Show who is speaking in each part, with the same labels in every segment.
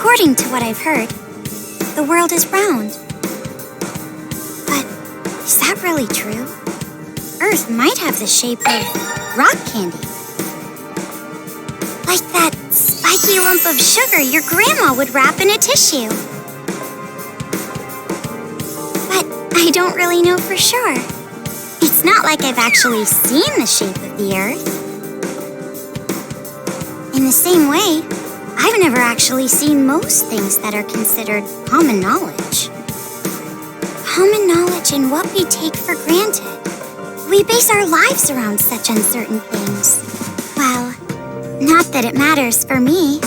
Speaker 1: According to what I've heard, the world is round. But is that really true? Earth might have the shape of rock candy. Like that spiky lump of sugar your grandma would wrap in a tissue. But I don't really know for sure. It's not like I've actually seen the shape of the Earth. In the same way, I've never actually seen most things that are considered common knowledge. Common knowledge and what we take for granted. We base our lives around such uncertain things. Well, not that it matters for me.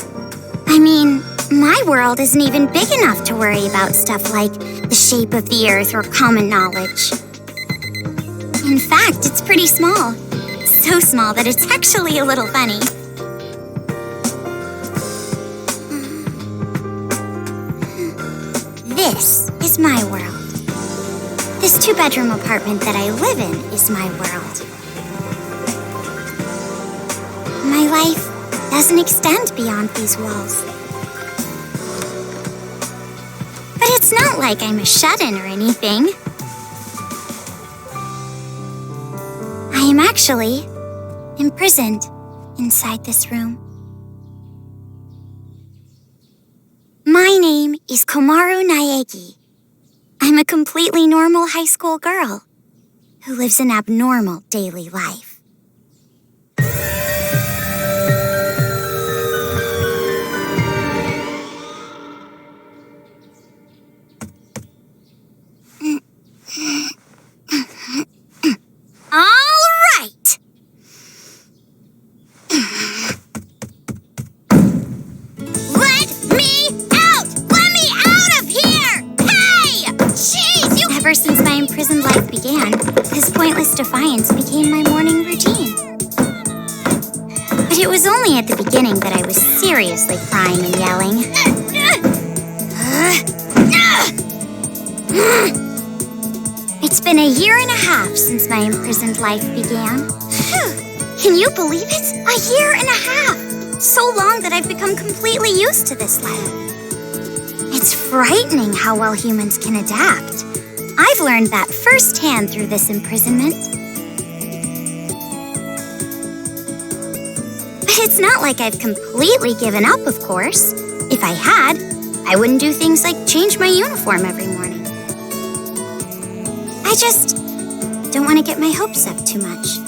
Speaker 1: I mean, my world isn't even big enough to worry about stuff like the shape of the Earth or common knowledge. In fact, it's pretty small. So small that it's actually a little funny. This is my world. This 2-bedroom apartment that I live in is my world. My life doesn't extend beyond these walls. But it's not like I'm a shut-in or anything. I am actually imprisoned inside this room. My name is Komaru Naegi. I'm a completely normal high school girl who lives an abnormal daily life. Ever since my imprisoned life began, this pointless defiance became my morning routine. But it was only at the beginning that I was seriously crying and yelling. It's been 1.5 years since my imprisoned life began. Can you believe it? 1.5 years! So long that I've become completely used to this life. It's frightening how well humans can adapt. I've learned that firsthand through this imprisonment. But it's not like I've completely given up, of course. If I had, I wouldn't do things like change my uniform every morning. I just don't want to get my hopes up too much.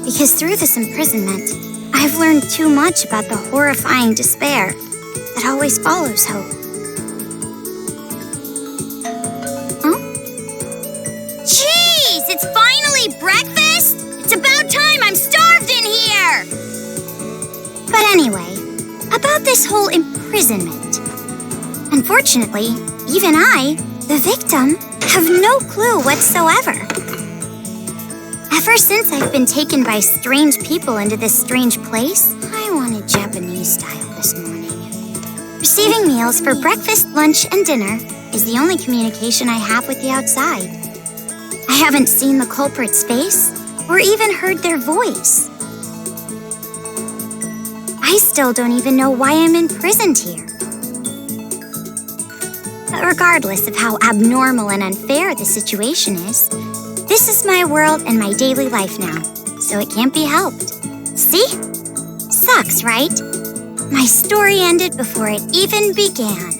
Speaker 1: Because through this imprisonment, I've learned too much about the horrifying despair that always follows hope.
Speaker 2: It's finally breakfast! It's about time! I'm starved in here!
Speaker 1: But anyway, about this whole imprisonment. Unfortunately, even I, the victim, have no clue whatsoever. Ever since I've been taken by strange people into this strange place, I wanted Japanese style this morning. Receiving meals for breakfast, lunch, and dinner is the only communication I have with the outside. I haven't seen the culprit's face or even heard their voice. I still don't even know why I'm imprisoned here. But regardless of how abnormal and unfair the situation is, this is my world and my daily life now, so it can't be helped. See? Sucks, right? My story ended before it even began.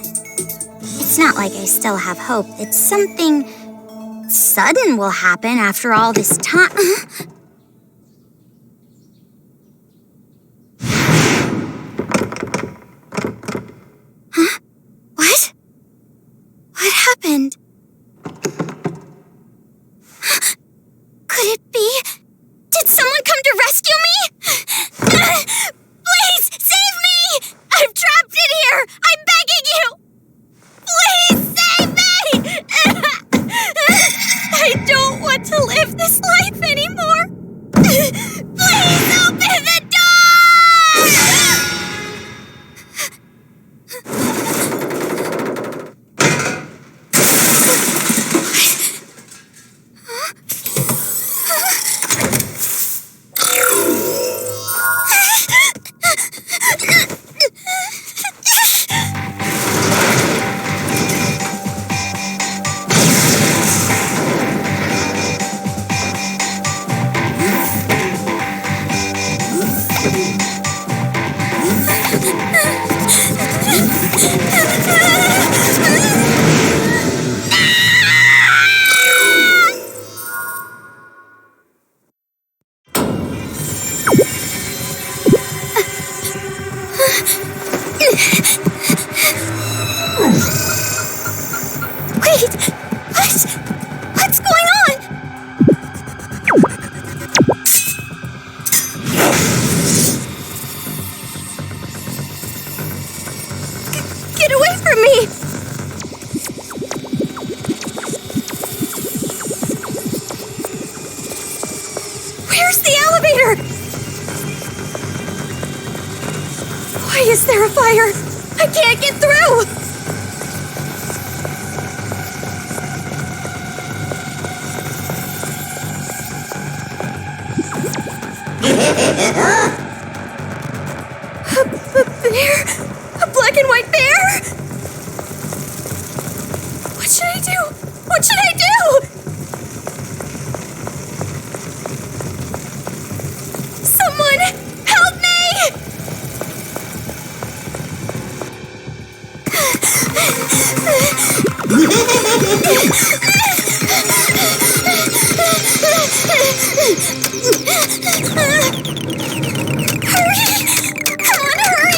Speaker 1: It's not like I still have hope that something sudden will happen after all this time. Huh? What? What happened? Could it be? Did someone come to rescue me? Please, save me! I'm trapped in here! I'm begging you! Please, save me! I don't want to live this life anymore! Please open the door!
Speaker 2: Wait! What? What's going on? Get away from me! Where's the elevator? Why is there a fire? I can't get through! A bear? A black and white bear? What should I do? What should I do? Someone help me! Hurry! Come on, hurry!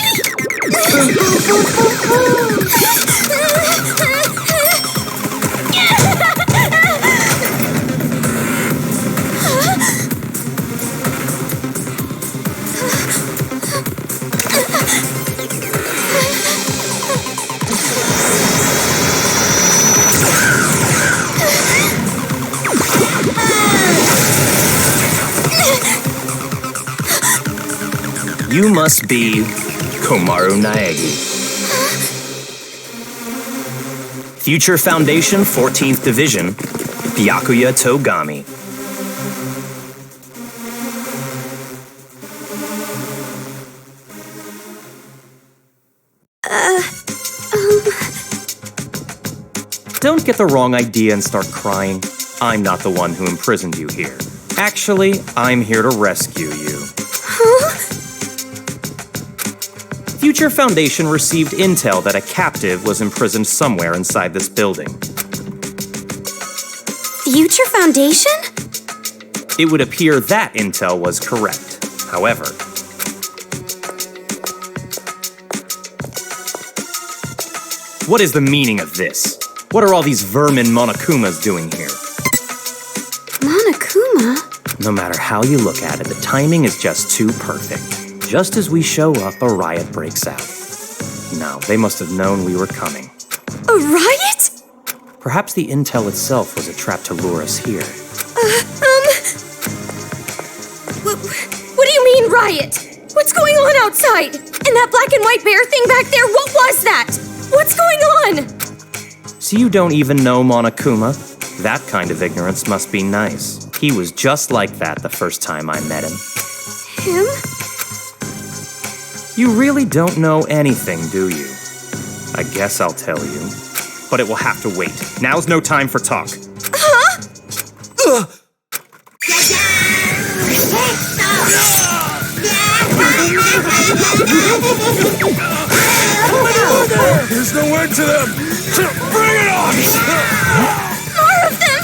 Speaker 3: You must be Komaru Naegi. Future Foundation 14th Division, Byakuya Togami. Don't get the wrong idea and start crying. I'm not the one who imprisoned you here. Actually, I'm here to rescue you. Future Foundation received intel that a captive was imprisoned somewhere inside this building.
Speaker 2: Future Foundation?
Speaker 3: It would appear that intel was correct. However, what is the meaning of this? What are all these vermin Monokumas doing here?
Speaker 2: Monokuma?
Speaker 3: No matter how you look at it, the timing is just too perfect. Just as we show up, a riot breaks out. No, they must have known we were coming.
Speaker 2: A riot?
Speaker 3: Perhaps the intel itself was a trap to lure us here.
Speaker 2: What do you mean, riot? What's going on outside? And that black and white bear thing back there, what was that? What's going on?
Speaker 3: So you don't even know Monokuma? That kind of ignorance must be nice. He was just like that the first time I met him.
Speaker 2: Him?
Speaker 3: You really don't know anything, do you? I guess I'll tell you. But it will have to wait. Now's no time for talk.
Speaker 2: Huh?
Speaker 4: There's no end to them! Bring it on!
Speaker 2: More of them!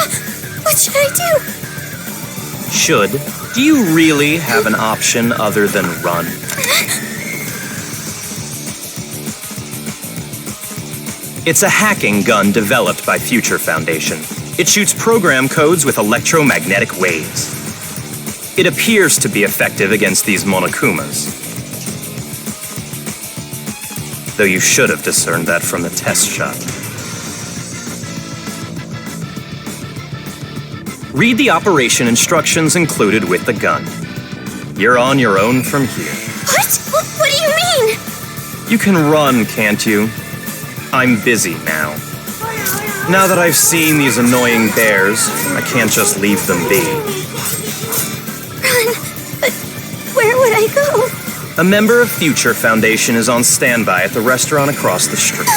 Speaker 2: What should I do?
Speaker 3: Should? Do you really have an option other than run? It's a hacking gun developed by Future Foundation. It shoots program codes with electromagnetic waves. It appears to be effective against these Monokumas. Though you should have discerned that from the test shot. Read the operation instructions included with the gun. You're on your own from here.
Speaker 2: What? What do you mean?
Speaker 3: You can run, can't you? I'm busy now. Now that I've seen these annoying bears, I can't just leave them be.
Speaker 2: Run? But where would I go?
Speaker 3: A member of Future Foundation is on standby at the restaurant across the street.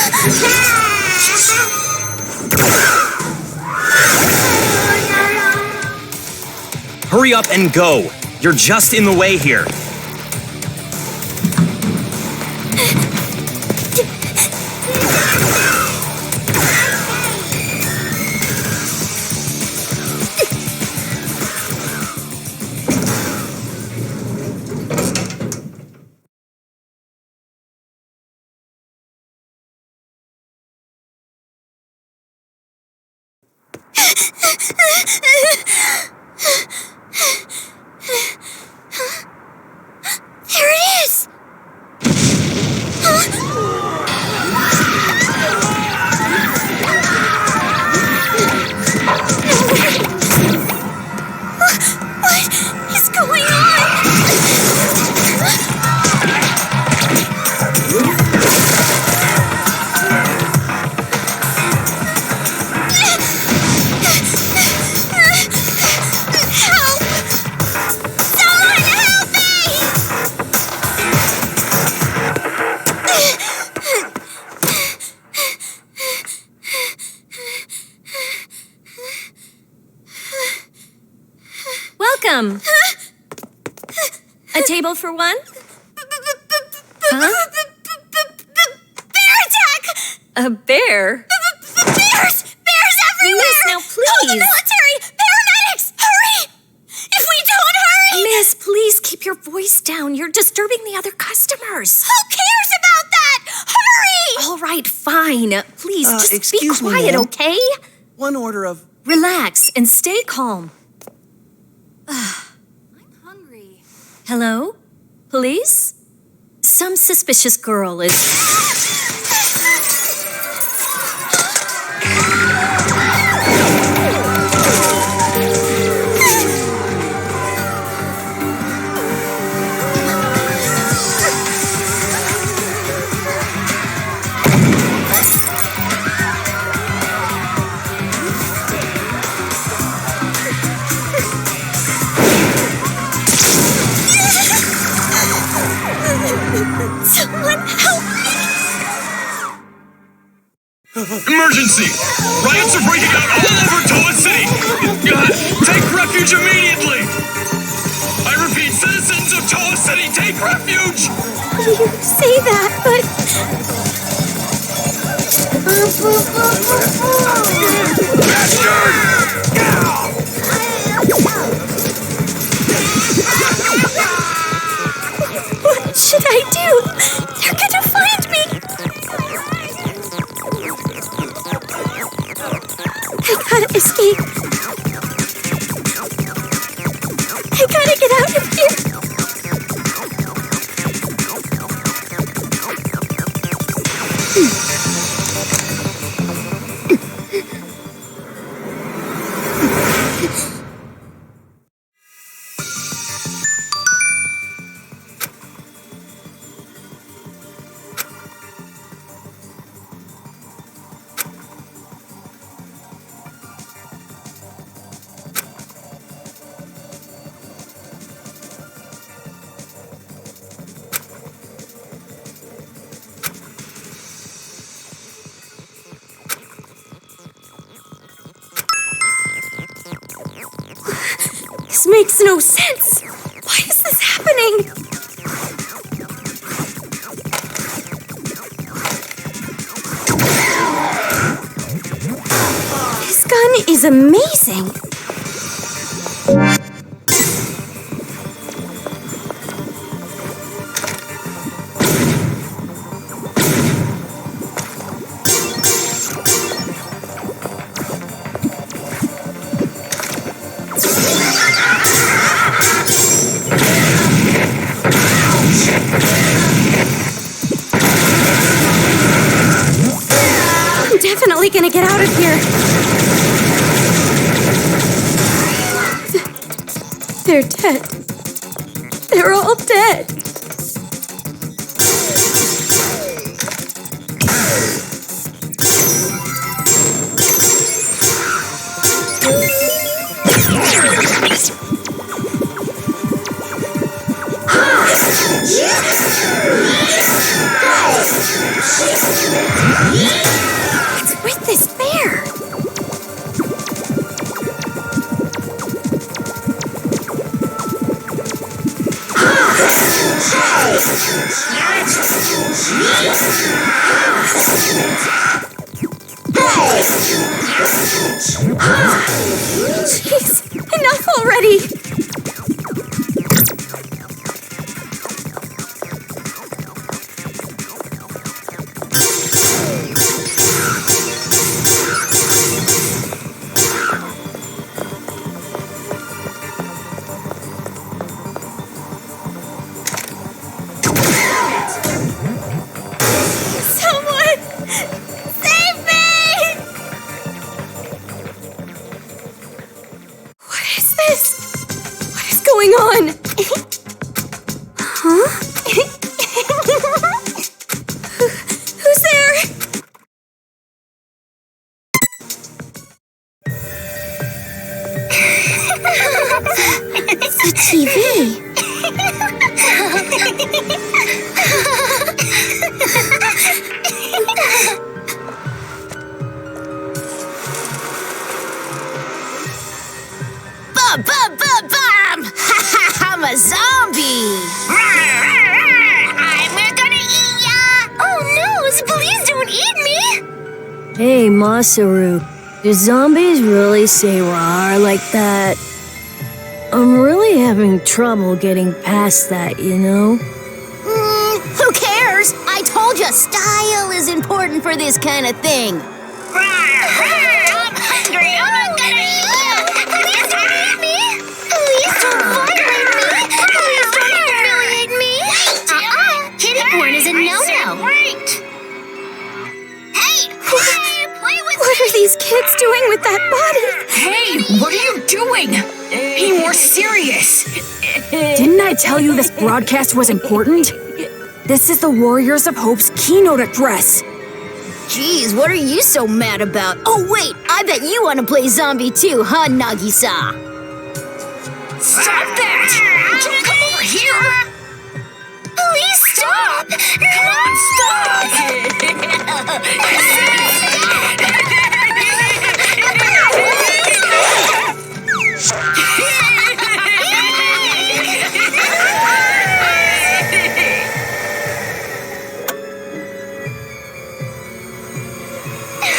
Speaker 3: Hurry up and go! You're just in the way here.
Speaker 2: A table for one? Huh?
Speaker 1: Bear attack!
Speaker 2: A bear?
Speaker 1: Bears! Bears everywhere!
Speaker 2: Miss, now
Speaker 1: Call the
Speaker 2: please.
Speaker 1: military! Paramedics! Hurry! If we don't hurry!
Speaker 2: Miss, please keep your voice down. You're disturbing the other customers.
Speaker 1: Who cares about that? Hurry!
Speaker 2: All right, fine. Please, just be
Speaker 5: excuse me,
Speaker 2: quiet,
Speaker 5: ma'am.
Speaker 2: okay?
Speaker 5: One order of...
Speaker 2: Relax and stay calm.
Speaker 1: I'm hungry.
Speaker 2: Hello? Police? Some suspicious girl is...
Speaker 1: Someone help me!
Speaker 4: Emergency! Riots are breaking out all over Toa City! Take refuge immediately! I repeat, citizens of Toa City, take refuge!
Speaker 1: You say that, but... What should I do? They're gonna find me! I gotta escape. I gotta get out of here. This makes no sense. Why is this happening? This gun is amazing. I'm definitely gonna get out of here. They're dead. They're all dead. What's with this bear? Jeez, enough already! Someone! Save me! What is this? What is going on? Huh? Who's there? It's the TV.
Speaker 6: Bum! Ha ha! I'm
Speaker 5: a zombie!
Speaker 1: I'm gonna eat ya!
Speaker 2: Oh no, please don't eat me!
Speaker 5: Hey, Masaru, do zombies really say rawr like that? I'm really having trouble getting past that, you know?
Speaker 1: Who cares? I told you style is important for this kind of thing.
Speaker 2: I'm hungry. I'm gonna eat you. Please don't eat me. Please don't violate me. Please don't humiliate me. Kitty porn is a no-no. Wait. Hey, play with What are these kids doing with that body?
Speaker 6: Hey, what are you doing? Be more serious.
Speaker 7: Didn't I tell you this broadcast was important? This is the Warriors of Hope's keynote address.
Speaker 1: Jeez, what are you so mad about? Oh wait, I bet you want to play zombie too, huh, Nagisa?
Speaker 6: Stop that! Don't come over here!
Speaker 2: Please stop.
Speaker 6: Come on, stop!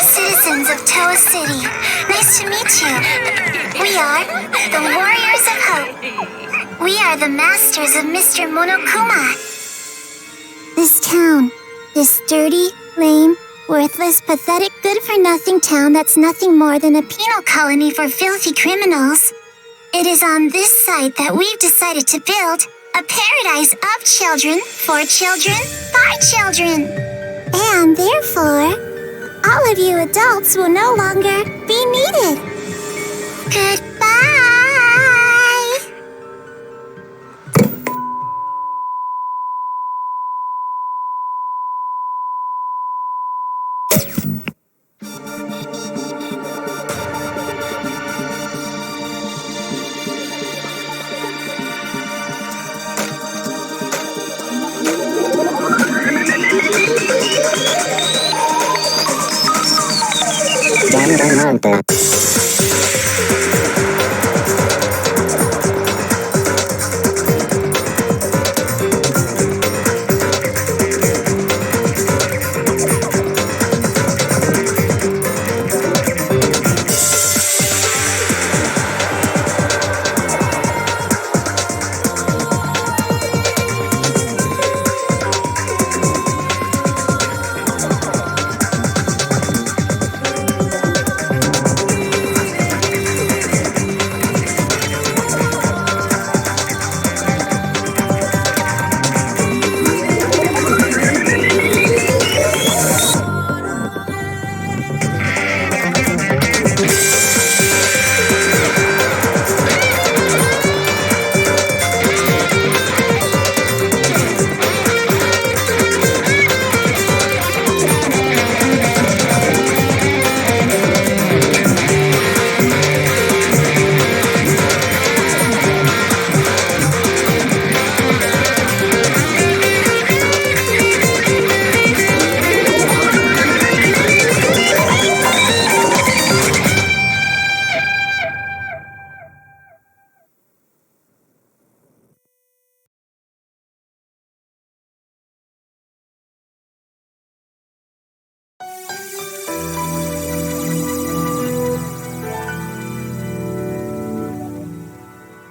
Speaker 2: Citizens of Toa City, nice to meet you. We are the Warriors of Hope. We are the masters of Mr. Monokuma. This town, this dirty, lame, worthless, pathetic, good-for-nothing town that's nothing more than a penal colony for filthy criminals. It is on this site that we've decided to build a paradise of children, for children, by children. And therefore, all of you adults will no longer be needed. Goodbye!
Speaker 8: Dangitgranpa.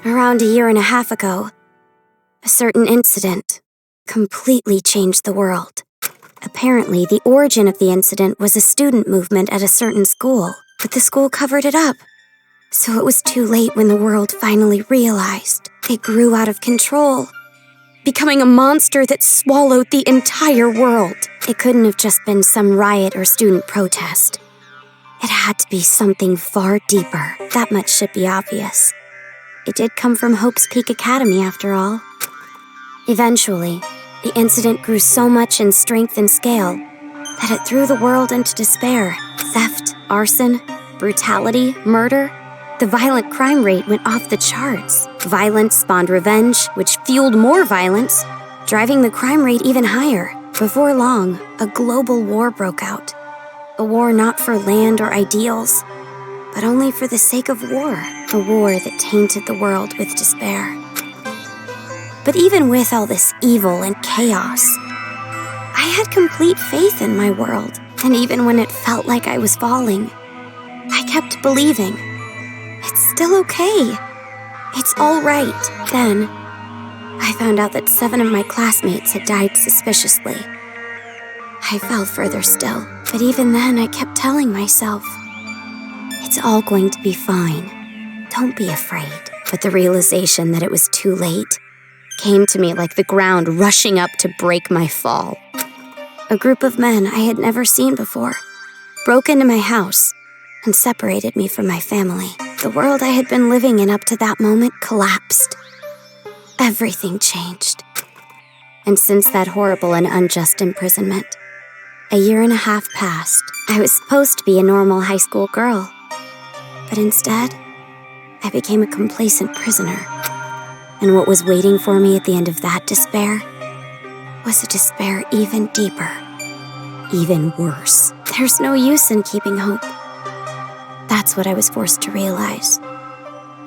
Speaker 2: Around a year and a half ago, a certain incident completely changed the world. Apparently, the origin of the incident was a student movement at a certain school, but the school covered it up. So it was too late when the world finally realized it grew out of control, becoming a monster that swallowed the entire world. It couldn't have just been some riot or student protest. It had to be something far deeper. That much should be obvious. It did come from Hope's Peak Academy, after all. Eventually, the incident grew so much in strength and scale that it threw the world into despair. Theft, arson, brutality, murder. The violent crime rate went off the charts. Violence spawned revenge, which fueled more violence, driving the crime rate even higher. Before long, a global war broke out. A war not for land or ideals, but only for the sake of war. A war that tainted the world with despair. But even with all this evil and chaos, I had complete faith in my world. And even when it felt like I was falling, I kept believing. It's still okay. It's all right. Then, I found out that 7 of my classmates had died suspiciously. I fell further still, but even then I kept telling myself, it's all going to be fine. Don't be afraid. But the realization that it was too late came to me like the ground rushing up to break my fall. A group of men I had never seen before broke into my house and separated me from my family. The world I had been living in up to that moment collapsed. Everything changed. And since that horrible and unjust imprisonment, a 1.5 years passed. I was supposed to be a normal high school girl, but instead, I became a complacent prisoner. And what was waiting for me at the end of that despair was a despair even deeper, even worse. There's no use in keeping hope. That's what I was forced to realize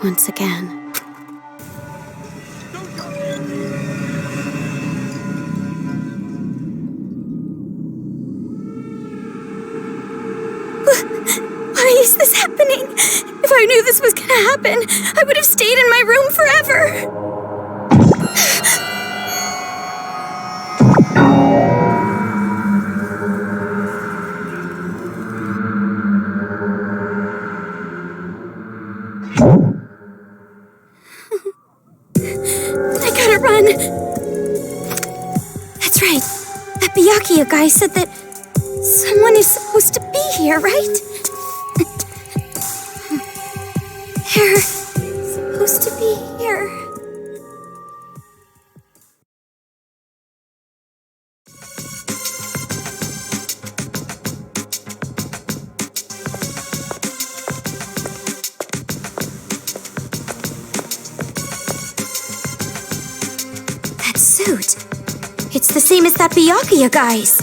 Speaker 2: once again. Why is this happening? If I knew this was gonna happen, I would have stayed in my room forever. I gotta run. That's right. That Byakuya guy said that someone is supposed to be here, right? They're supposed to be here. That suit. It's the same as that Byakuya guy's.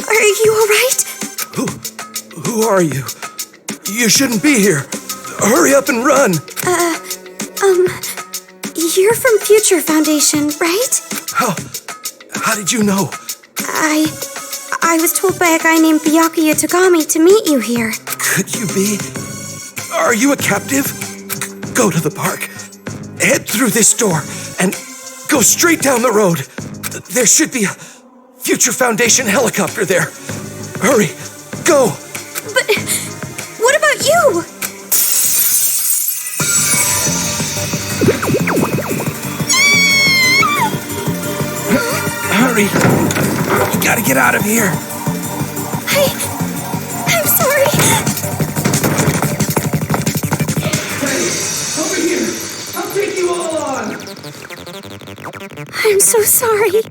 Speaker 2: Are you all right?
Speaker 9: Who are you? You shouldn't be here. Hurry up and run.
Speaker 2: You're from Future Foundation, right?
Speaker 9: How did you know?
Speaker 2: I was told by a guy named Byakuya Togami to meet you here.
Speaker 9: Could you be? Are you a captive? Go to the park. Head through this door and go straight down the road. There should be a Future Foundation helicopter there. Hurry, go.
Speaker 2: But what about you?
Speaker 9: Hurry. You gotta get out of here.
Speaker 2: I'm sorry.
Speaker 9: Hey, over here. I'll take you all on.
Speaker 2: I'm so sorry.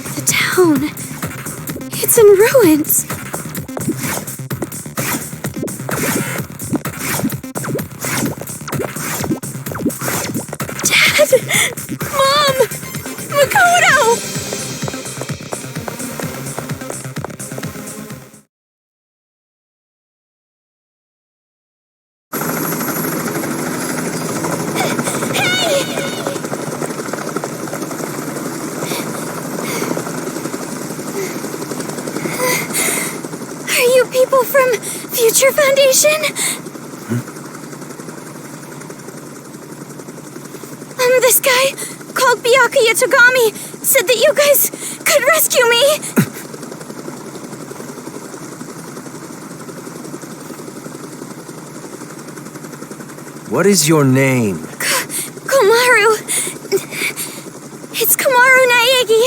Speaker 2: The town. It's in ruins. Dad! Mom! Makoto! Are you people from Future Foundation? This guy, called Byakuya Togami, said that you guys could rescue me.
Speaker 10: What is your name?
Speaker 2: Komaru. It's Komaru Naegi.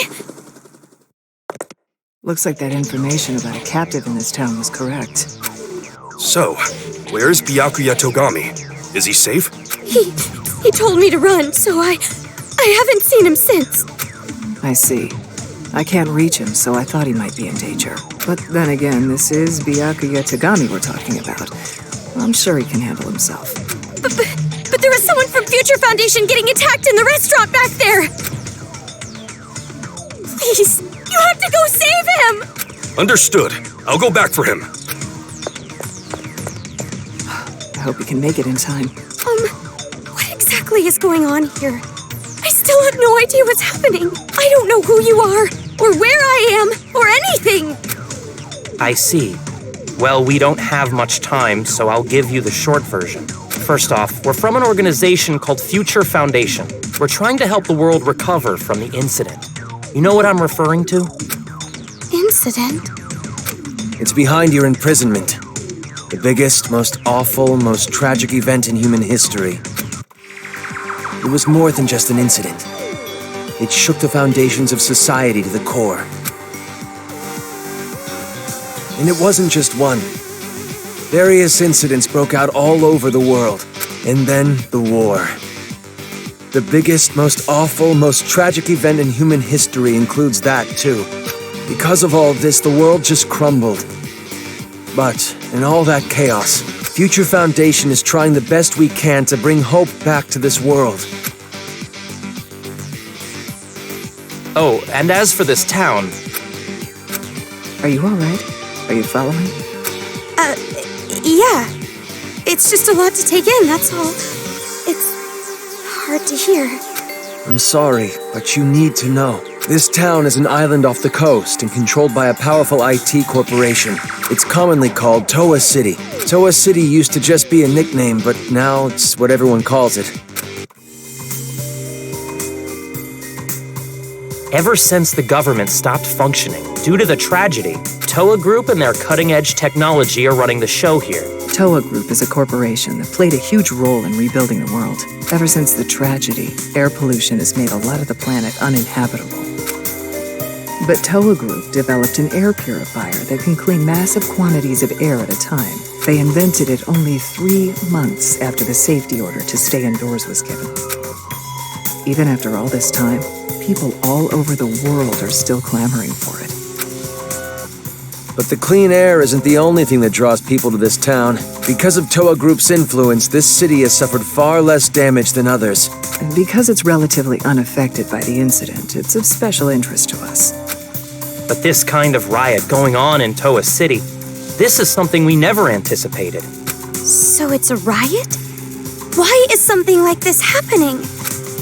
Speaker 11: Looks like that information about a captive in this town was correct.
Speaker 9: So, where's Byakuya Togami? Is he safe?
Speaker 2: He told me to run, so I haven't seen him since.
Speaker 11: I see. I can't reach him, so I thought he might be in danger. But then again, this is Byakuya Togami we're talking about. I'm sure he can handle himself.
Speaker 2: But there was someone from Future Foundation getting attacked in the restaurant back there! Please, you have to go save him!
Speaker 9: Understood. I'll go back for him.
Speaker 11: I hope he can make it in time.
Speaker 2: What exactly is going on here? I still have no idea what's happening. I don't know who you are, or where I am, or anything.
Speaker 3: I see. Well, we don't have much time, so I'll give you the short version. First off, we're from an organization called Future Foundation. We're trying to help the world recover from the incident. You know what I'm referring to?
Speaker 2: Incident?
Speaker 10: It's behind your imprisonment. The biggest, most awful, most tragic event in human history. It was more than just an incident. It shook the foundations of society to the core. And it wasn't just one. Various incidents broke out all over the world. And then the war. The biggest, most awful, most tragic event in human history includes that, too. Because of all this, the world just crumbled. But, in all that chaos, Future Foundation is trying the best we can to bring hope back to this world.
Speaker 3: Oh, and as for this town...
Speaker 11: Are you all right? Are you following?
Speaker 2: Yeah. It's just a lot to take in, that's all. It's hard to hear.
Speaker 10: I'm sorry, but you need to know. This town is an island off the coast and controlled by a powerful IT corporation. It's commonly called Toa City. Toa City used to just be a nickname, but now it's what everyone calls it.
Speaker 3: Ever since the government stopped functioning due to the tragedy, Toa Group and their cutting-edge technology are running the show here.
Speaker 11: Toa Group is a corporation that played a huge role in rebuilding the world. Ever since the tragedy, air pollution has made a lot of the planet uninhabitable. But Toa Group developed an air purifier that can clean massive quantities of air at a time. They invented it only 3 months after the safety order to stay indoors was given. Even after all this time, people all over the world are still clamoring for it.
Speaker 10: But the clean air isn't the only thing that draws people to this town. Because of Toa Group's influence, this city has suffered far less damage than others.
Speaker 11: And because it's relatively unaffected by the incident, it's of special interest to us.
Speaker 3: But this kind of riot going on in Toa City, this is something we never anticipated.
Speaker 2: So it's a riot? Why is something like this happening?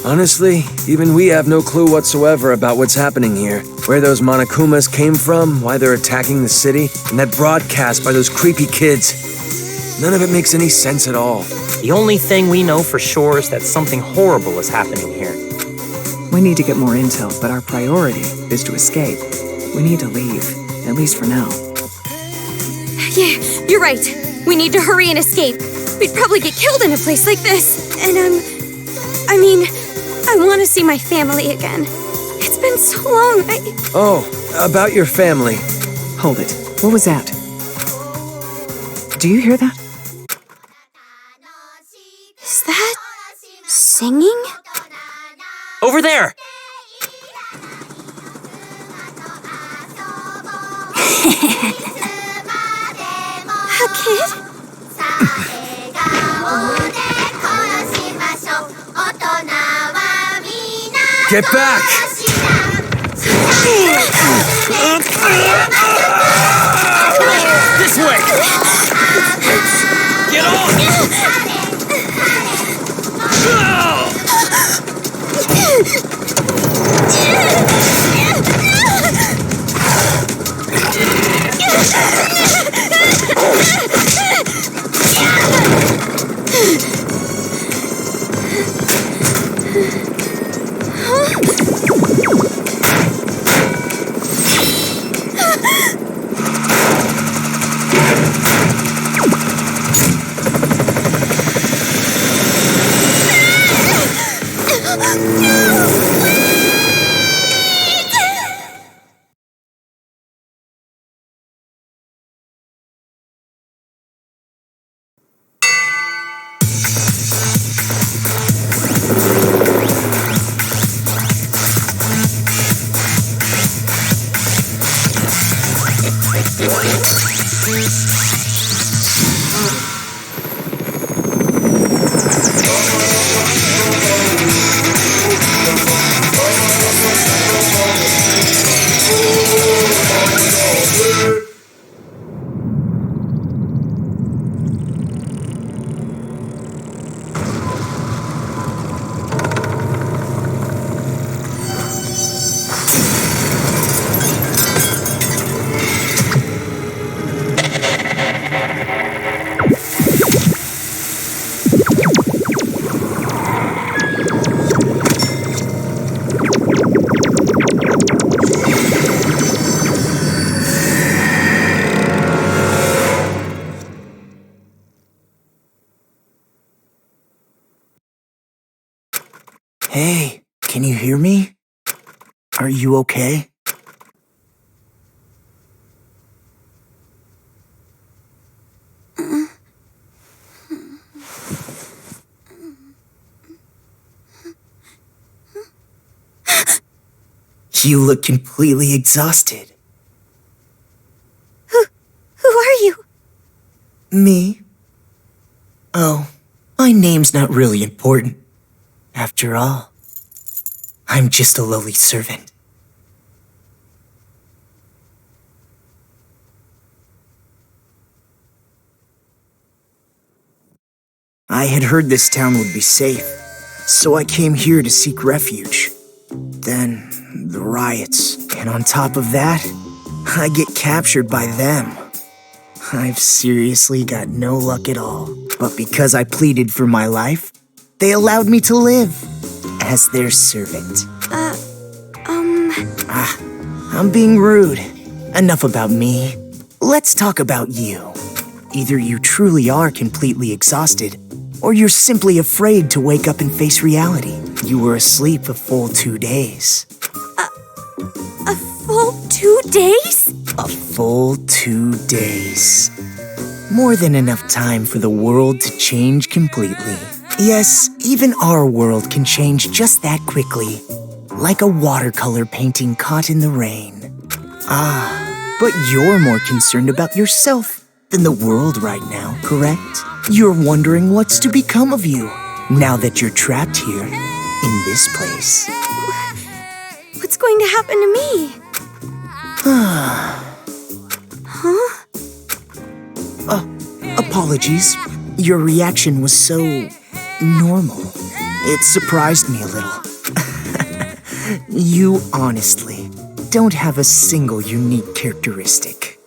Speaker 10: Honestly, even we have no clue whatsoever about what's happening here. Where those Monokumas came from, why they're attacking the city, and that broadcast by those creepy kids. None of it makes any sense at all.
Speaker 3: The only thing we know for sure is that something horrible is happening here.
Speaker 11: We need to get more intel, but our priority is to escape. We need to leave, at least for now.
Speaker 2: Yeah, you're right. We need to hurry and escape. We'd probably get killed in a place like this. And I want to see my family again. It's been so long.
Speaker 10: Oh, about your family.
Speaker 11: Hold it. What was that? Do you hear that?
Speaker 2: Is that singing?
Speaker 3: Over there!
Speaker 2: A kid?
Speaker 10: Get back!
Speaker 3: This way! Get on!
Speaker 10: hear me? Are you okay? You look completely exhausted.
Speaker 2: Who are you?
Speaker 10: Me? Oh, my name's not really important. After all, I'm just a lowly servant. I had heard this town would be safe, so I came here to seek refuge. Then, the riots, and on top of that, I get captured by them. I've seriously got no luck at all. But because I pleaded for my life, they allowed me to live as their servant. I'm being rude. Enough about me. Let's talk about you. Either you truly are completely exhausted, or you're simply afraid to wake up and face reality. You were asleep a full 2 days.
Speaker 2: A full 2 days?
Speaker 10: A full 2 days. More than enough time for the world to change completely. Yes, even our world can change just that quickly. Like a watercolor painting caught in the rain. But you're more concerned about yourself than the world right now, correct? You're wondering what's to become of you now that you're trapped here in this place.
Speaker 2: What's going to happen to me?
Speaker 10: Apologies. Your reaction was so normal. It surprised me a little. You honestly don't have a single unique characteristic.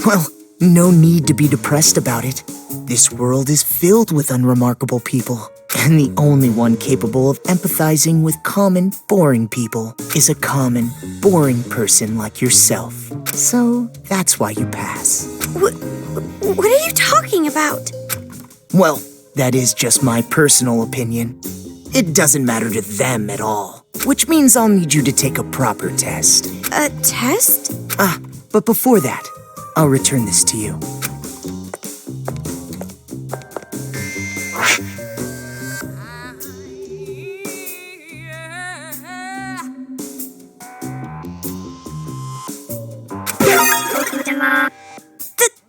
Speaker 10: Well, no need to be depressed about it. This world is filled with unremarkable people, and the only one capable of empathizing with common, boring people is a common, boring person like yourself. So that's why you pass.
Speaker 2: What are you talking about?
Speaker 10: Well, that is just my personal opinion. It doesn't matter to them at all, which means I'll need you to take a proper test.
Speaker 2: A test?
Speaker 10: But before that, I'll return this to you.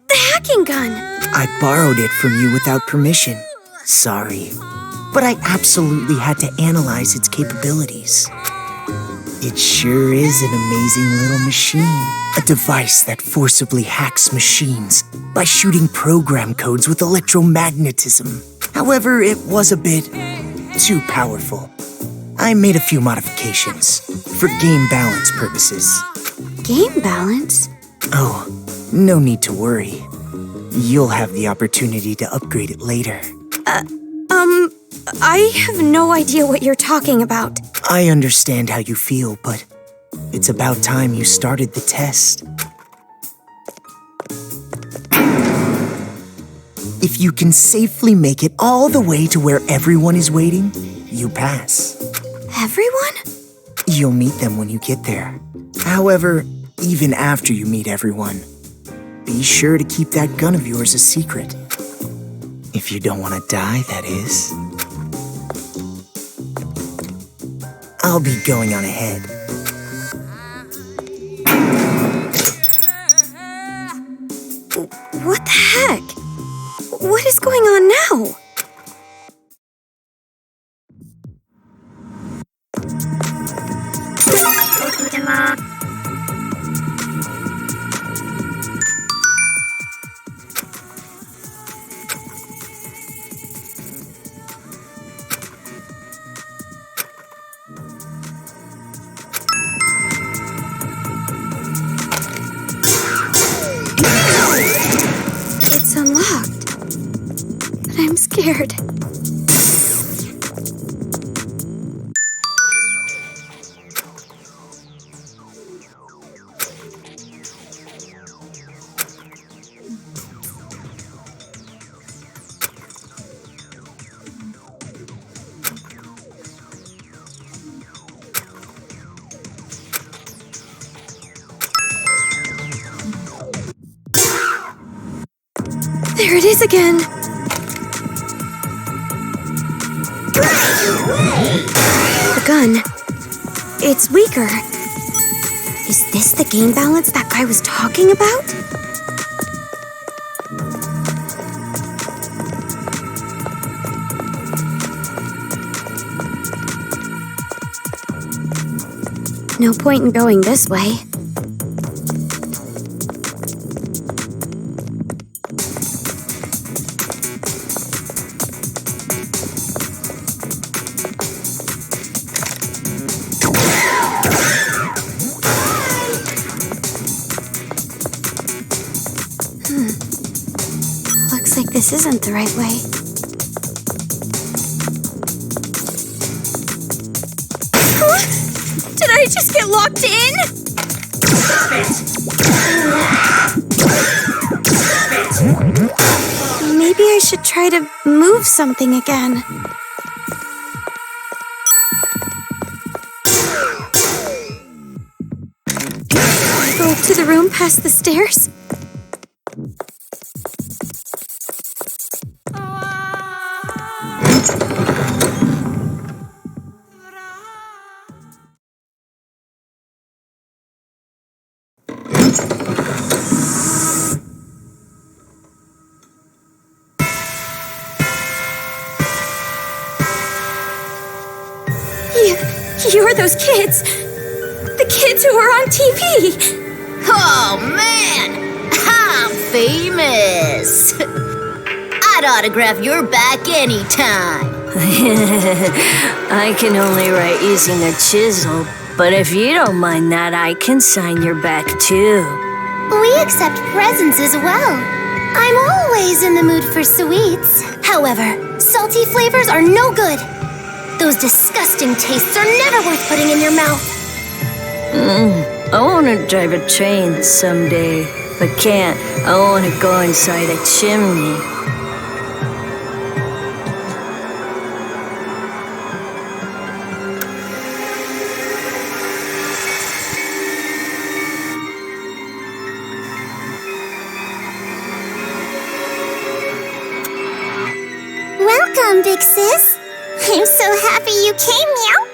Speaker 2: The hacking gun!
Speaker 10: I borrowed it from you without permission. Sorry. But I absolutely had to analyze its capabilities. It sure is an amazing little machine. A device that forcibly hacks machines by shooting program codes with electromagnetism. However, it was a bit too powerful. I made a few modifications for game balance purposes.
Speaker 2: Game balance?
Speaker 10: Oh, no need to worry. You'll have the opportunity to upgrade it later.
Speaker 2: I have no idea what you're talking about.
Speaker 10: I understand how you feel, but it's about time you started the test. If you can safely make it all the way to where everyone is waiting, you pass.
Speaker 2: Everyone?
Speaker 10: You'll meet them when you get there. However, even after you meet everyone, be sure to keep that gun of yours a secret. If you don't want to die, that is. I'll be going on ahead.
Speaker 2: What the heck? What is going on now? It's unlocked, but I'm scared. There it is again. The gun. It's weaker. Is this the game balance that guy was talking about? No point in going this way. Looks like this isn't the right way. Did I just get locked in? Maybe I should try to move something again. Go to the room past the stairs. You're those kids. The kids who were on TV.
Speaker 12: Oh, man! I'm famous! I'd autograph your back anytime.
Speaker 5: I can only write using a chisel, but if you don't mind that, I can sign your back too.
Speaker 1: We accept presents as well. I'm always in the mood for sweets. However, salty flavors are no good. Those disgusting tastes are never worth putting in your mouth.
Speaker 5: I want to drive a train someday, but can't. I want to go inside a chimney.
Speaker 1: Welcome, Big Sis. I'm so happy you came, Meow.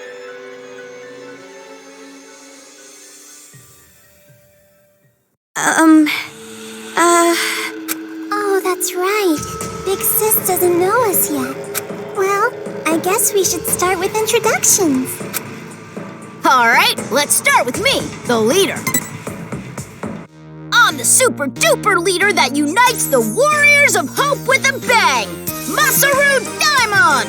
Speaker 1: Oh, that's right. Big Sis doesn't know us yet. Well, I guess we should start with introductions.
Speaker 12: All right, let's start with me, the leader. I'm the super-duper leader that unites the Warriors of Hope with a bang! Masaru Daimon!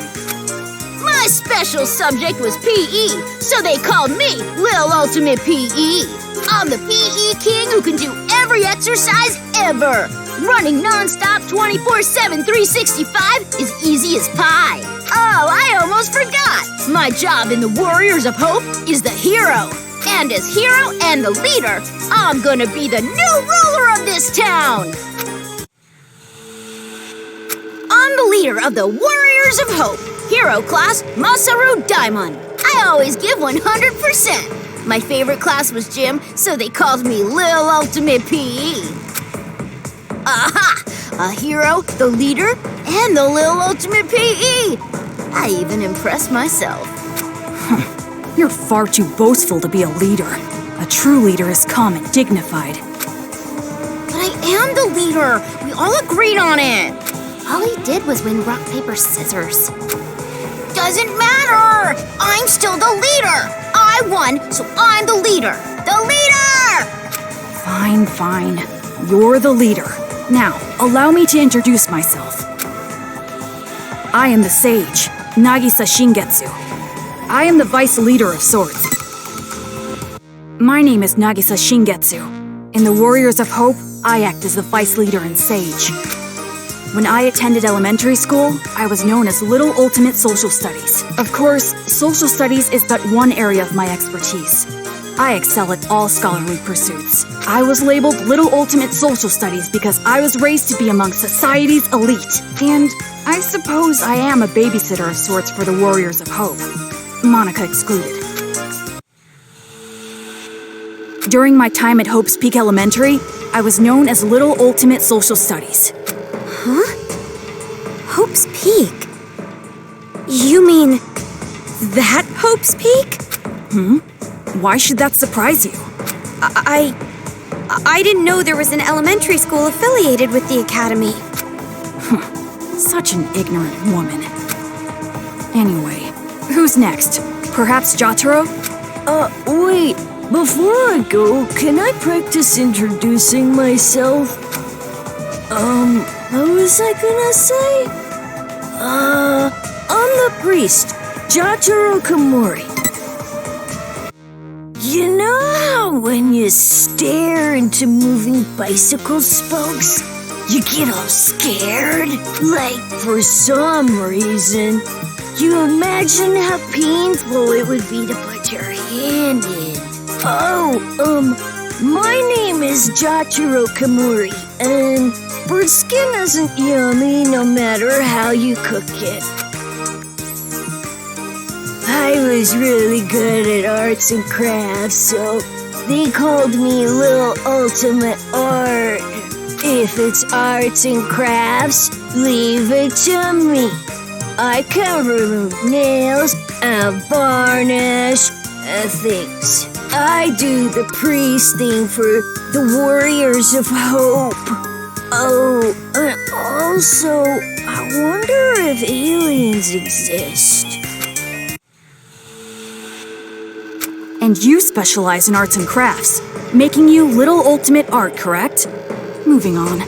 Speaker 12: My special subject was PE, so they called me Lil Ultimate PE. I'm the PE king who can do every exercise ever. Running non-stop 24/7, 365 is easy as pie. Oh, I almost forgot. My job in the Warriors of Hope is the hero. And as hero and the leader, I'm gonna be the new ruler of this town. I'm the leader of the Warriors of Hope. Hero class, Masaru Daimon. I always give 100%. My favorite class was gym, so they called me Lil Ultimate PE. Aha! A hero, the leader, and the Lil Ultimate PE. I even impressed myself.
Speaker 7: You're far too boastful to be a leader. A true leader is calm and dignified.
Speaker 12: But I am the leader. We all agreed on it.
Speaker 1: All he did was win rock, paper, scissors.
Speaker 12: Doesn't matter! I'm still the leader! I won, so I'm the leader! The leader!
Speaker 7: Fine. You're the leader. Now, allow me to introduce myself. I am the sage, Nagisa Shingetsu. I am the vice leader of sorts. My name is Nagisa Shingetsu. In the Warriors of Hope, I act as the vice leader and sage. When I attended elementary school, I was known as Little Ultimate Social Studies. Of course, social studies is but one area of my expertise. I excel at all scholarly pursuits. I was labeled Little Ultimate Social Studies because I was raised to be among society's elite. And I suppose I am a babysitter of sorts for the Warriors of Hope. Monica excluded. During my time at Hope's Peak Elementary, I was known as Little Ultimate Social Studies.
Speaker 2: Huh? Peak? You mean that Hope's Peak?
Speaker 7: Why should that surprise you?
Speaker 2: I didn't know there was an elementary school affiliated with the academy.
Speaker 7: Such an ignorant woman. Anyway, who's next? Perhaps Jotaro?
Speaker 5: Wait. Before I go, can I practice introducing myself? What was I gonna say? I'm the priest, Jotaro Komori. You know how when you stare into moving bicycle spokes, you get all scared? Like, for some reason, you imagine how painful it would be to put your hand in. My name is Jotaro Komori, and bird skin isn't yummy no matter how you cook it. I was really good at arts and crafts, so they called me Little Ultimate Art. If it's arts and crafts, leave it to me. I can remove nails and varnish things. I do the priest thing for the Warriors of Hope. Oh, and also, I wonder if aliens exist.
Speaker 7: And you specialize in arts and crafts, making you Little Ultimate Art, correct? Moving on.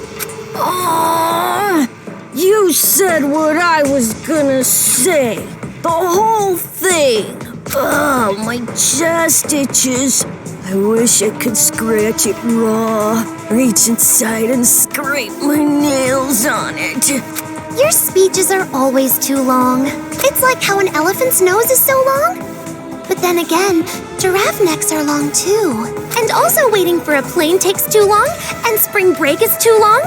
Speaker 5: You said what I was gonna say. The whole thing. My chest itches. I wish I could scratch it raw, reach inside and scrape my nails on it.
Speaker 1: Your speeches are always too long. It's like how an elephant's nose is so long. But then again, giraffe necks are long too. And also waiting for a plane takes too long, and spring break is too long.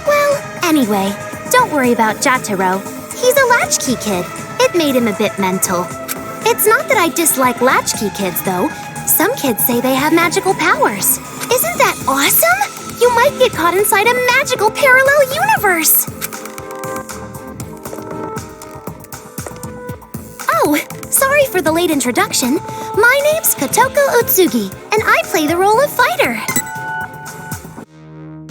Speaker 1: Well, anyway, don't worry about Jotaro. He's a latchkey kid. It made him a bit mental. It's not that I dislike latchkey kids, though. Some kids say they have magical powers. Isn't that awesome? You might get caught inside a magical parallel universe. Oh, sorry for the late introduction. My name's Kotoko Utsugi, and I play the role of fighter.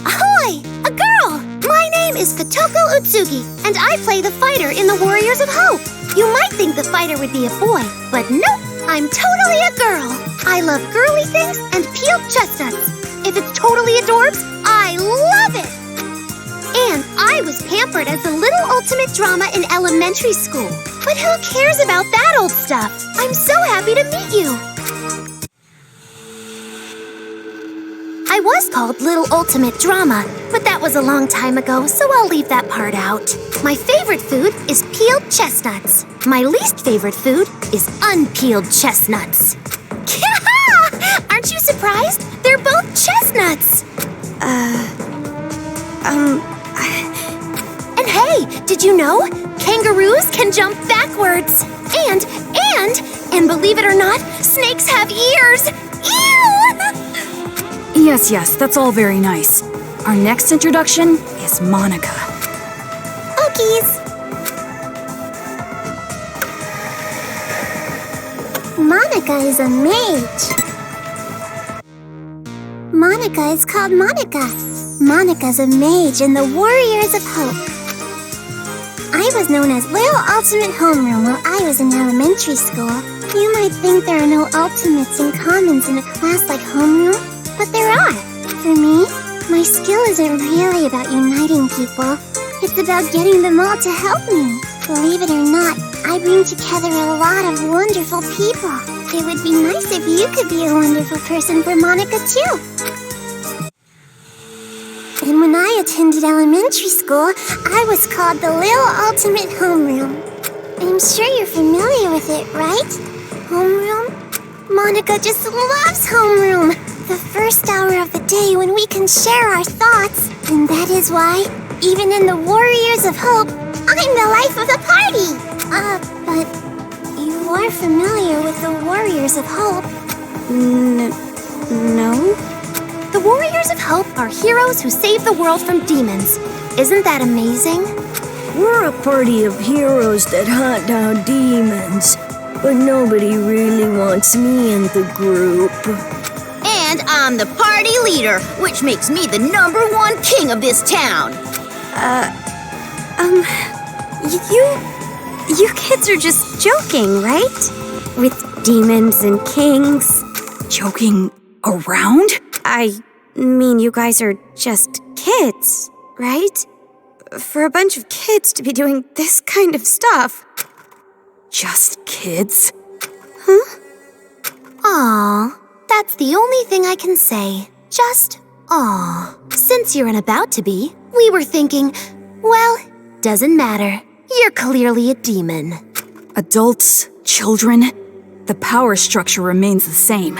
Speaker 1: Ahoy! A girl! My name is Kotoko Utsugi, and I play the fighter in the Warriors of Hope. You might think the fighter would be a boy, but nope, I'm totally a girl. I love girly things and peeled chestnuts. If it's totally adorbs, I love it! And I was pampered as a little ultimate drama in elementary school. But who cares about that old stuff? I'm so happy to meet you. I was called Little Ultimate Drama, but that was a long time ago, so I'll leave that part out. My favorite food is peeled chestnuts. My least favorite food is unpeeled chestnuts. Aren't you surprised? They're both chestnuts. And hey, did you know? Kangaroos can jump backwards. And believe it or not, snakes have ears. Ew!
Speaker 7: Yes, that's all very nice. Our next introduction is Monica.
Speaker 1: Okies. Monica is a mage. Monica is called Monica. Monica's a mage in the Warriors of Hope. I was known as Little Ultimate Homeroom while I was in elementary school. You might think there are no ultimates and commons in a class like homeroom, but there are. For me, my skill isn't really about uniting people. It's about getting them all to help me. Believe it or not, I bring together a lot of wonderful people. It would be nice if you could be a wonderful person for Monica too. And when I attended elementary school, I was called the Little Ultimate Homeroom. I'm sure you're familiar with it, right? Homeroom? Monica just loves homeroom. The first hour of the day when we can share our thoughts. And that is why, even in the Warriors of Hope, I'm the life of the party. But you are familiar with the Warriors of Hope.
Speaker 2: No?
Speaker 1: The Warriors of Hope are heroes who save the world from demons. Isn't that amazing?
Speaker 5: We're a party of heroes that hunt down demons, but nobody really wants me in the group.
Speaker 12: And I'm the party leader, which makes me the #1 king of this town.
Speaker 2: You kids are just joking, right? With demons and kings.
Speaker 7: Joking around?
Speaker 2: I mean, you guys are just kids, right? For a bunch of kids to be doing this kind of stuff.
Speaker 7: Just kids?
Speaker 1: Aw, that's the only thing I can say. Just aw. Since you're about to be, we were thinking, well, doesn't matter. You're clearly a demon.
Speaker 7: Adults, children, the power structure remains the same.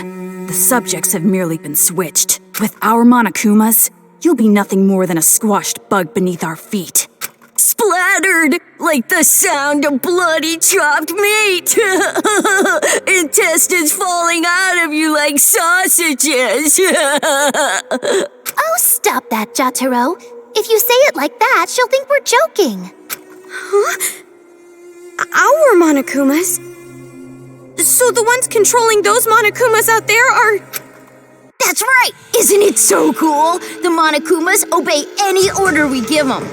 Speaker 7: The subjects have merely been switched. With our Monokumas, you'll be nothing more than a squashed bug beneath our feet.
Speaker 5: Splattered like the sound of bloody chopped meat. Intestines falling out of you like sausages.
Speaker 1: Oh, stop that, Jotaro. If you say it like that, she'll think we're joking.
Speaker 2: Huh? Our Monokumas? So the ones controlling those Monokumas out there are...
Speaker 12: That's right! Isn't it so cool? The Monokumas obey any order we give them.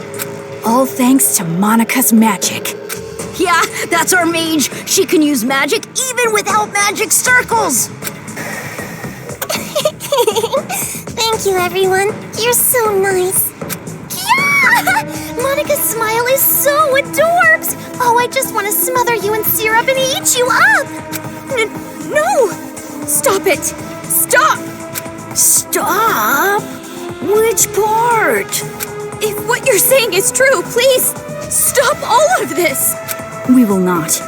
Speaker 7: All thanks to Monika's magic.
Speaker 12: Yeah, that's our mage. She can use magic even without magic circles.
Speaker 1: Thank you, everyone. You're so nice. Yeah! Monica's smile is so adorbs. Oh, I just want to smother you in syrup and eat you up.
Speaker 2: No! Stop it! Stop!
Speaker 5: Stop? Which part?
Speaker 2: If what you're saying is true, please, stop all of this!
Speaker 7: We will not.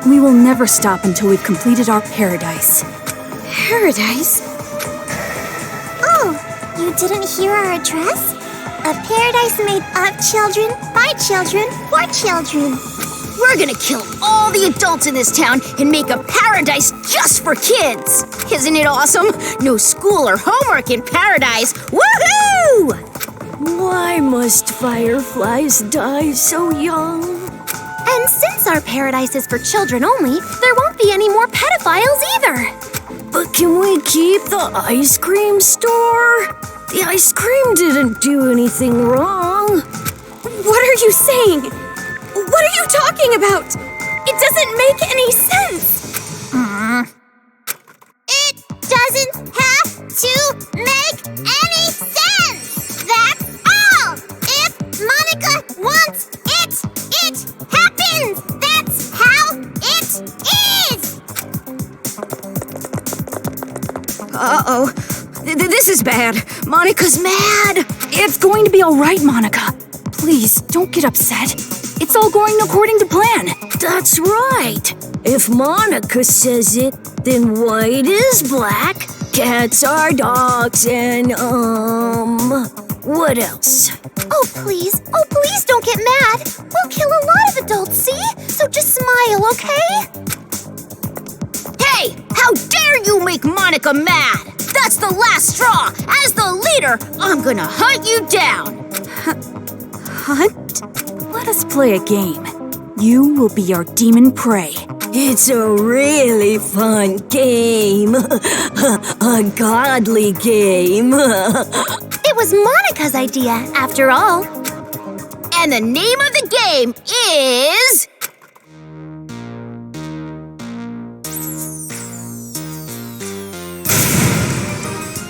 Speaker 7: We will never stop until we've completed our paradise.
Speaker 2: Paradise?
Speaker 1: Oh, you didn't hear our address? A paradise made of children, by children, for children.
Speaker 12: We're gonna kill all the adults in this town and make a paradise just for kids. Isn't it awesome? No school or homework in paradise. Woohoo!
Speaker 5: Why must fireflies die so young?
Speaker 1: And since our paradise is for children only, there won't be any more pedophiles either.
Speaker 5: But can we keep the ice cream store? The ice cream didn't do anything wrong.
Speaker 2: What are you saying? What are you talking about? It doesn't make any sense.
Speaker 1: It doesn't have to make any sense. That's all. If Monica wants it, it happens. That's how it is.
Speaker 12: Uh-oh. This is bad. Monica's mad.
Speaker 7: It's going to be all right, Monika. Please, don't get upset. It's all going according to plan.
Speaker 5: That's right. If Monika says it, then white is black, cats are dogs, and, what else?
Speaker 1: Oh, please don't get mad. We'll kill a lot of adults, see? So just smile, okay?
Speaker 12: Hey, how dare you make Monika mad? That's the last straw. As the leader, I'm gonna hunt you down.
Speaker 2: Hunt?
Speaker 7: Let us play a game. You will be our demon prey.
Speaker 5: It's a really fun game. A godly game.
Speaker 1: It was Monica's idea, after all.
Speaker 12: And the name of the game is...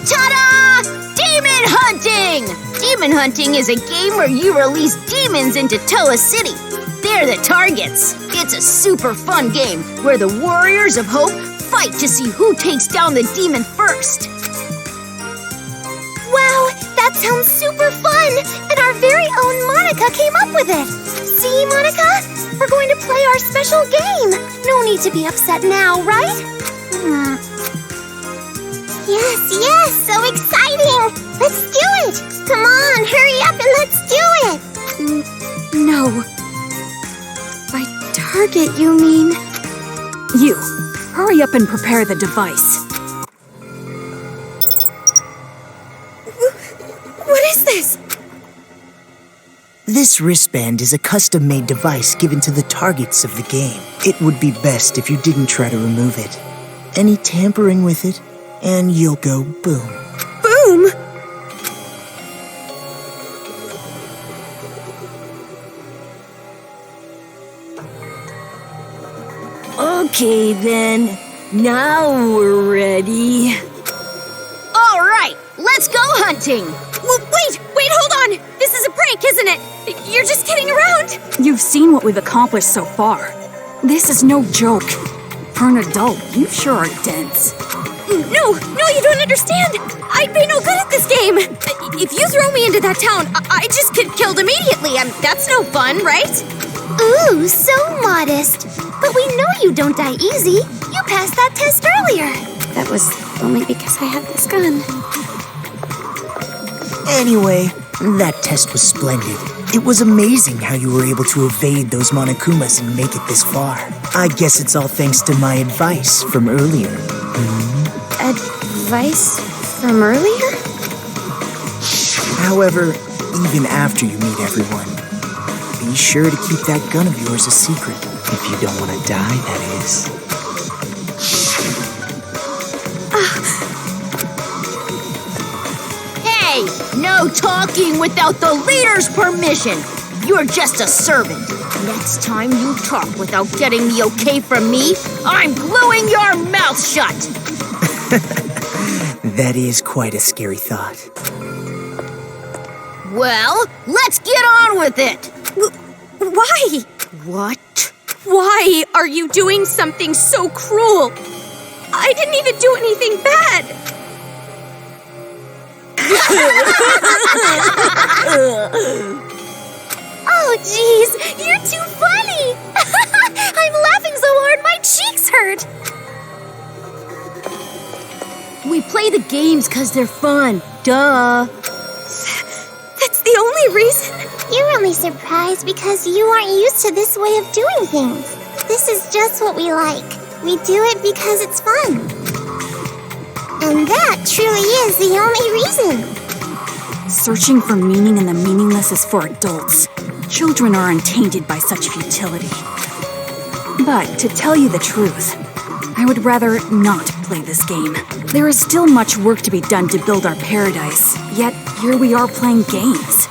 Speaker 12: Ta-da! Demon Hunting! Demon Hunting is a game where you release demons into Toa City. They're the targets. It's a super fun game where the Warriors of Hope fight to see who takes down the demon first.
Speaker 1: Wow, that sounds super fun! And our very own Monika came up with it! See, Monika? We're going to play our special game! No need to be upset now, right? Yes, so exciting! Let's do it! Come on, hurry up and let's do it!
Speaker 2: No. By target, you mean?
Speaker 7: You, hurry up and prepare the device.
Speaker 2: What is this?
Speaker 13: This wristband is a custom-made device given to the targets of the game. It would be best if you didn't try to remove it. Any tampering with it, and you'll go boom.
Speaker 2: Boom!
Speaker 5: Okay then, now we're ready.
Speaker 12: All right, let's go hunting.
Speaker 2: Wait, hold on! This is a prank, isn't it? You're just kidding around!
Speaker 7: You've seen what we've accomplished so far. This is no joke. For an adult, you sure are dense.
Speaker 2: No, you don't understand! I'd be no good at this game! If you throw me into that town, I just get killed immediately. That's no fun, right?
Speaker 1: Ooh, so modest. But we know you don't die easy. You passed that test earlier.
Speaker 2: That was only because I had this gun.
Speaker 13: Anyway, that test was splendid. It was amazing how you were able to evade those Monokumas and make it this far. I guess it's all thanks to my advice from earlier.
Speaker 2: Advice from earlier?
Speaker 13: However, even after you meet everyone, be sure to keep that gun of yours a secret. If you don't want to die, that is.
Speaker 12: Hey, no talking without the leader's permission. You're just a servant. Next time you talk without getting the okay from me, I'm gluing your mouth shut.
Speaker 13: That is quite a scary thought.
Speaker 12: Well, let's get on with it.
Speaker 2: Why?
Speaker 12: What?
Speaker 2: Why are you doing something so cruel? I didn't even do anything bad.
Speaker 1: Oh, jeez, you're too funny. I'm laughing so hard my cheeks hurt.
Speaker 12: We play the games because they're fun. Duh.
Speaker 1: That's the only reason. You're only surprised because you aren't used to this way of doing things. This is just what we like. We do it because it's fun. And that truly is the only reason.
Speaker 7: Searching for meaning in the meaningless is for adults. Children are untainted by such futility. But to tell you the truth, I would rather not play this game. There is still much work to be done to build our paradise, yet here we are playing games.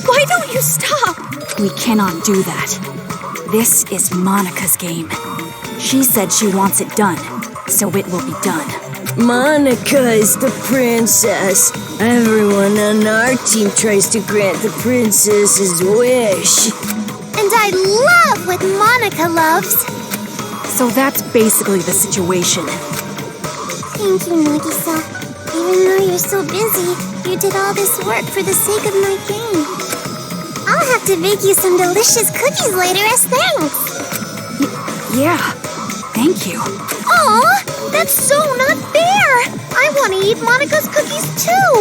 Speaker 2: Why don't you stop?
Speaker 7: We cannot do that. This is Monica's game. She said she wants it done, so it will be done.
Speaker 5: Monica is the princess. Everyone on our team tries to grant the princess's wish.
Speaker 1: And I love what Monica loves.
Speaker 7: So that's basically the situation.
Speaker 1: Thank you, Nagisa. Even though you're so busy, you did all this work for the sake of my game. I'll have to bake you some delicious cookies later as thanks.
Speaker 7: Yeah, thank you.
Speaker 1: Aw, that's so not fair. I want to eat Monica's cookies too.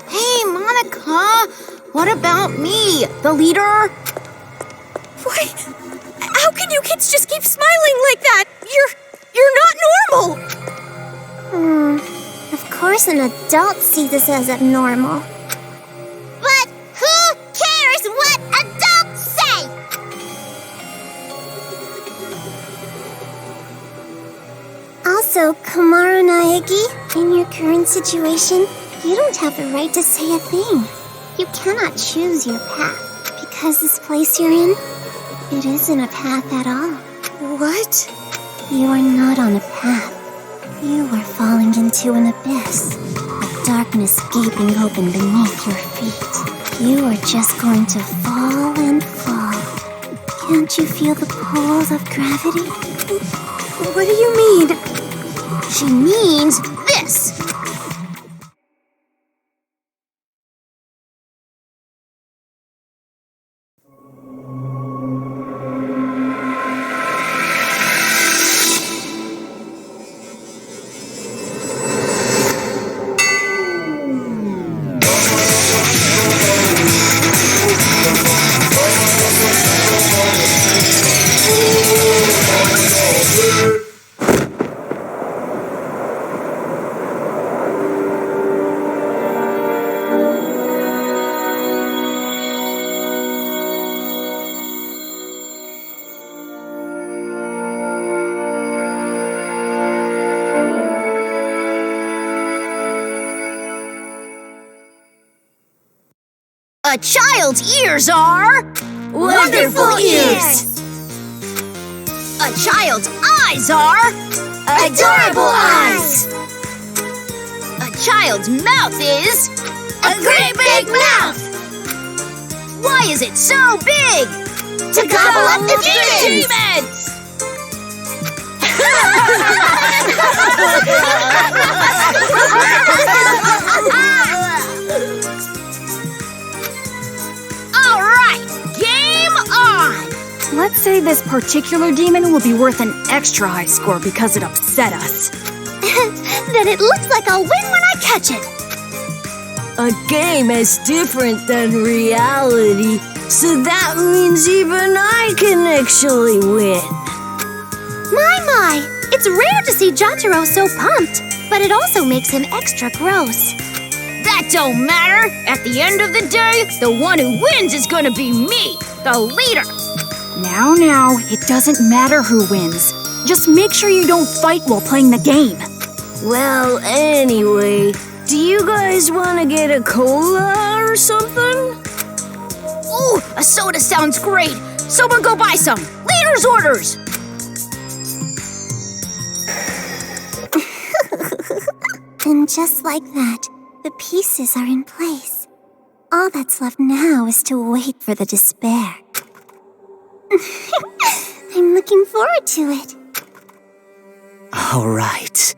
Speaker 12: Hey, Monica, what about me, the leader?
Speaker 2: Why? How can you kids just keep smiling like that? You're not normal.
Speaker 1: Of course an adult sees this as abnormal. But who cares what adults say? Also, Kamaru Naegi, in your current situation, you don't have the right to say a thing. You cannot choose your path, because this place you're in, it isn't a path at all.
Speaker 2: What?
Speaker 1: You are not on a path. You are falling into an abyss, a darkness gaping open beneath your feet. You are just going to fall and fall. Can't you feel the pull of gravity?
Speaker 2: What do you mean?
Speaker 12: She means this. A child's ears are...
Speaker 5: Wonderful ears!
Speaker 12: A child's eyes are...
Speaker 5: Adorable eyes!
Speaker 12: A child's mouth is...
Speaker 5: A great big mouth!
Speaker 12: Why is it so big?
Speaker 5: To gobble up the demons!
Speaker 12: Demons! All right, game on!
Speaker 7: Let's say this particular demon will be worth an extra high score because it upset us.
Speaker 1: Then it looks like I'll win when I catch it.
Speaker 5: A game is different than reality, so that means even I can actually win.
Speaker 1: My, it's rare to see Jotaro so pumped, but it also makes him extra gross.
Speaker 12: That don't matter. At the end of the day, the one who wins is gonna be me, the leader.
Speaker 7: Now, it doesn't matter who wins. Just make sure you don't fight while playing the game.
Speaker 5: Well, anyway, do you guys want to get a cola or something?
Speaker 12: Ooh, a soda sounds great. Someone go buy some. Leader's orders.
Speaker 1: And just like that, the pieces are in place. All that's left now is to wait for the despair. I'm looking forward to it.
Speaker 13: All right.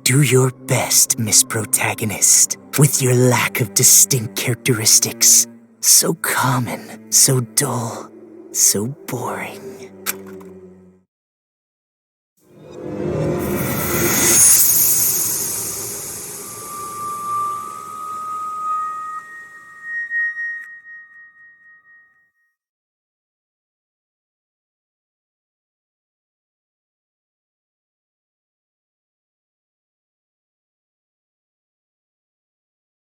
Speaker 13: Do your best, Miss Protagonist, with your lack of distinct characteristics. So common, so dull, so boring.